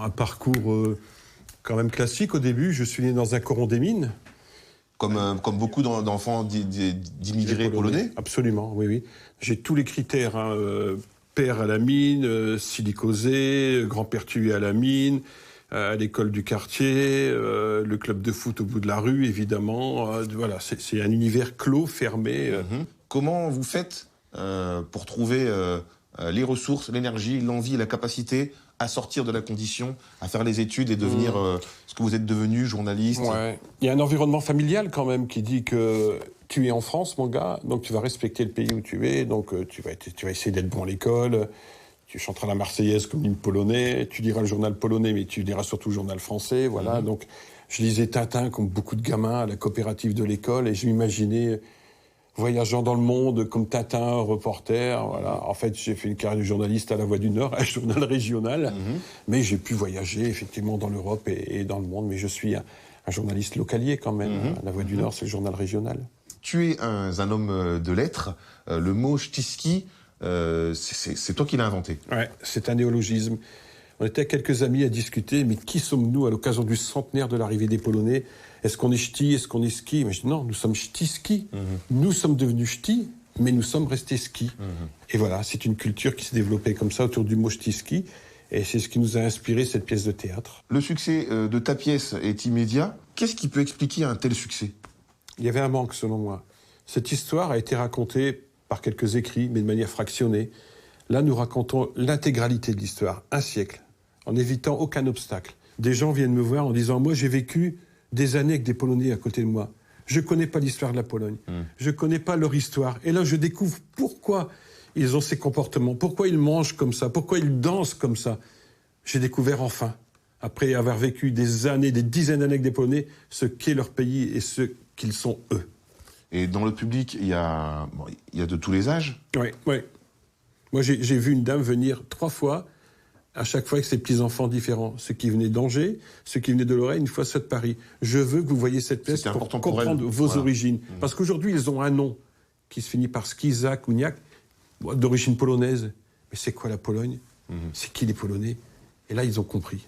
Un parcours quand même classique. Au début, je suis né dans un coron des mines. Comme beaucoup d'enfants d'immigrés polonais. Absolument, oui, oui. J'ai tous les critères. Père à la mine, silicosé, grand-père tué à la mine, à l'école du quartier, le club de foot au bout de la rue, évidemment. Voilà, c'est un univers clos, fermé. Comment vous faites pour trouver les ressources, l'énergie, l'envie, la capacité à sortir de la condition, à faire les études et devenir ce que vous êtes devenu, journaliste? Ouais. Il y a un environnement familial quand même qui dit que tu es en France, mon gars, donc tu vas respecter le pays où tu es, donc tu vas essayer d'être bon à l'école, tu chanteras la Marseillaise comme une Polonais, tu liras le journal polonais, mais tu liras surtout le journal français, voilà. Donc je lisais Tintin comme beaucoup de gamins à la coopérative de l'école, et je m'imaginais voyageant dans le monde comme Tintin, reporter, voilà. En fait, j'ai fait une carrière de journaliste à La Voix du Nord, un journal régional, mais j'ai pu voyager effectivement dans l'Europe et dans le monde, mais je suis un journaliste localier quand même. La Voix du Nord, c'est le journal régional. Tu es un homme de lettres. Le mot ch'tiski, c'est toi qui l'as inventé. Ouais, c'est un néologisme. On était quelques amis à discuter, mais qui sommes-nous à l'occasion du centenaire de l'arrivée des Polonais? Est-ce qu'on est ch'ti? Est-ce qu'on est ski? Mais je dis non, nous sommes ch'ti-ski. Nous sommes devenus ch'ti, mais nous sommes restés ski. Et voilà, c'est une culture qui s'est développée comme ça autour du mot ch'ti-ski. Et c'est ce qui nous a inspiré cette pièce de théâtre. Le succès de ta pièce est immédiat. Qu'est-ce qui peut expliquer un tel succès? Il y avait un manque, selon moi. Cette histoire a été racontée par quelques écrits, mais de manière fractionnée. Là, nous racontons l'intégralité de l'histoire, un siècle, en évitant aucun obstacle. Des gens viennent me voir en disant « Moi, j'ai vécu des années avec des Polonais à côté de moi. Je ne connais pas l'histoire de la Pologne. Je ne connais pas leur histoire. Et là, je découvre pourquoi ils ont ces comportements, pourquoi ils mangent comme ça, pourquoi ils dansent comme ça. J'ai découvert enfin, après avoir vécu des années, des dizaines d'années avec des Polonais, ce qu'est leur pays et ce qu'ils sont eux. » Et dans le public, il y a de tous les âges? Oui, oui. Moi, j'ai vu une dame venir 3 fois, à chaque fois avec ses petits-enfants différents. Ceux qui venaient d'Angers, ceux qui venaient de Lorraine, une fois ceux de Paris. Je veux que vous voyez cette pièce pour comprendre vos origines. Parce qu'aujourd'hui, ils ont un nom qui se finit par Skizak ou Niak, d'origine polonaise. Mais c'est quoi la Pologne? C'est qui les Polonais? Et là, ils ont compris.